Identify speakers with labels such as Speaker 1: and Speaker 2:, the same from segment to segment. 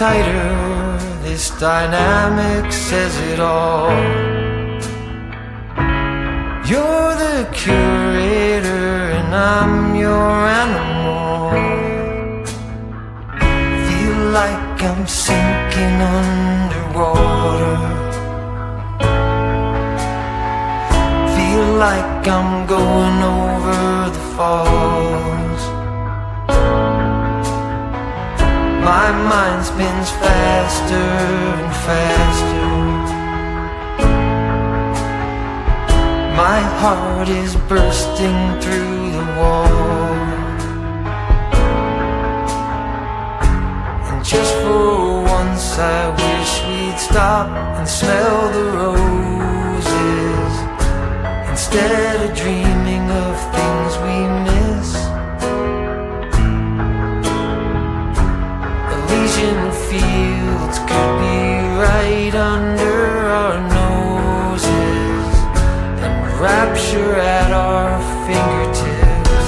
Speaker 1: tighter, this dynamic says it all. You're the curator and I'm your animal. Feel like I'm sinking underwater. Feel like I'm going over the falls. My mind spins faster and faster. My heart is bursting through the wall. And just for once I wish we'd stop and smell the roses, instead of dreaming of things we miss. Elysian fields could be right under our noses, and rapture at our fingertips.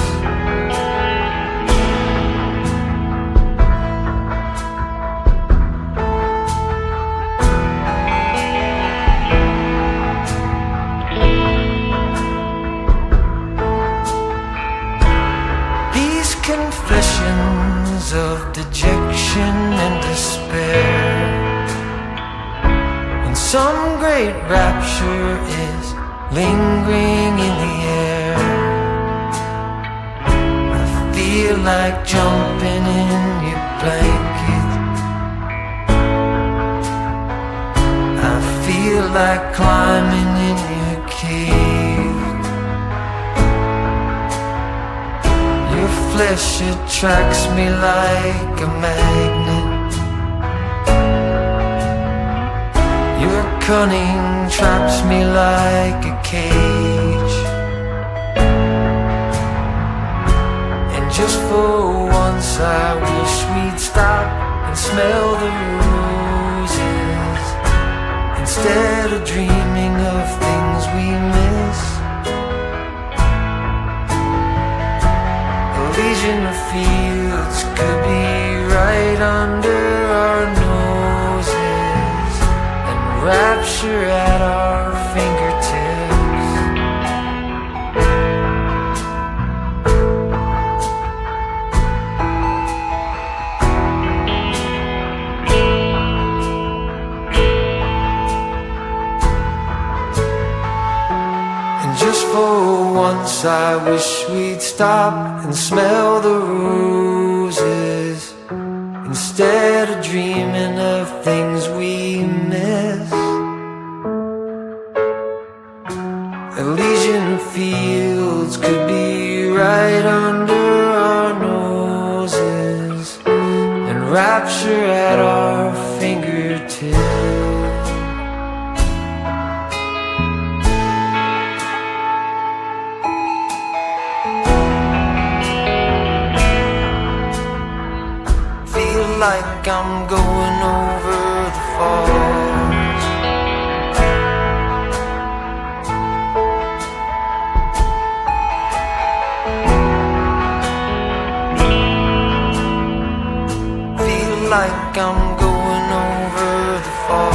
Speaker 1: These confessions of dejection and despair, when some great rapture is lingering in the air, I feel like jumping in your blanket. I feel like climbing in your cave. Your flesh attracts me like a magnet. Your cunning traps me like a cage. And just for once I wish we'd stop and smell the roses, instead of dreaming of things we miss. Elysian fields could be right under our noses, and rapture at our fingertips. And just for once I wish we'd stop and smell the roses, instead of dreaming of things we miss. Elysian fields could be right under our noses, and rapture at our fingertips. Like I'm going over the falls. Feel like I'm going over the falls.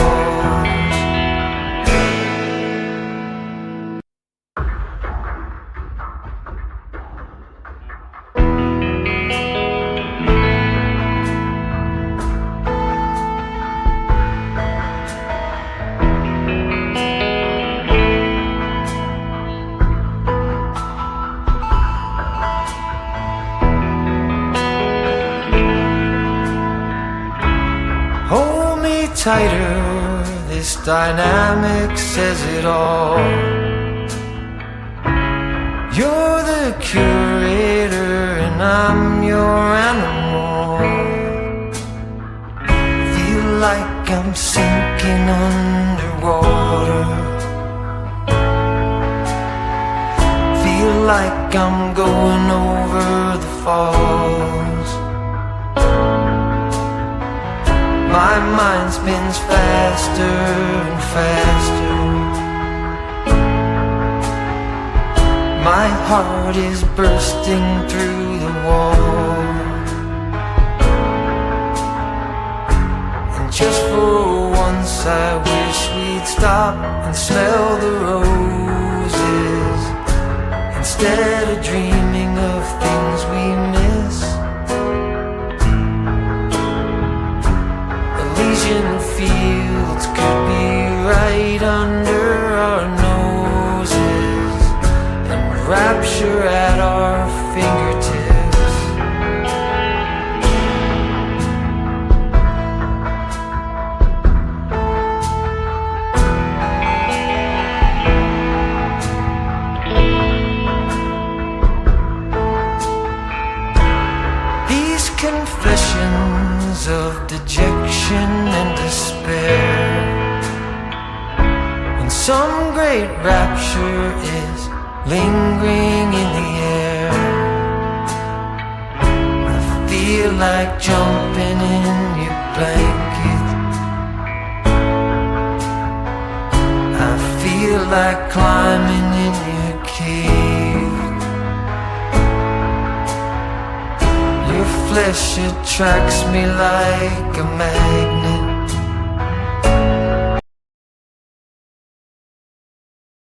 Speaker 1: Tighter, this dynamic says it all. You're the curator and I'm your animal. Feel like I'm sinking underwater. Feel like I'm going over the falls. My mind spins faster and faster. My heart is bursting through the wall. just for once I wish we'd stop and smell the roses, instead of dreaming of things we miss. Elysian fields could be right under our noses, and rapture at our fingertips. Confessions of dejection and despair, when some great rapture is lingering in the air. I feel like jumping in your blanket, I feel like climbing in your cave. Your flesh attracts me like a magnet.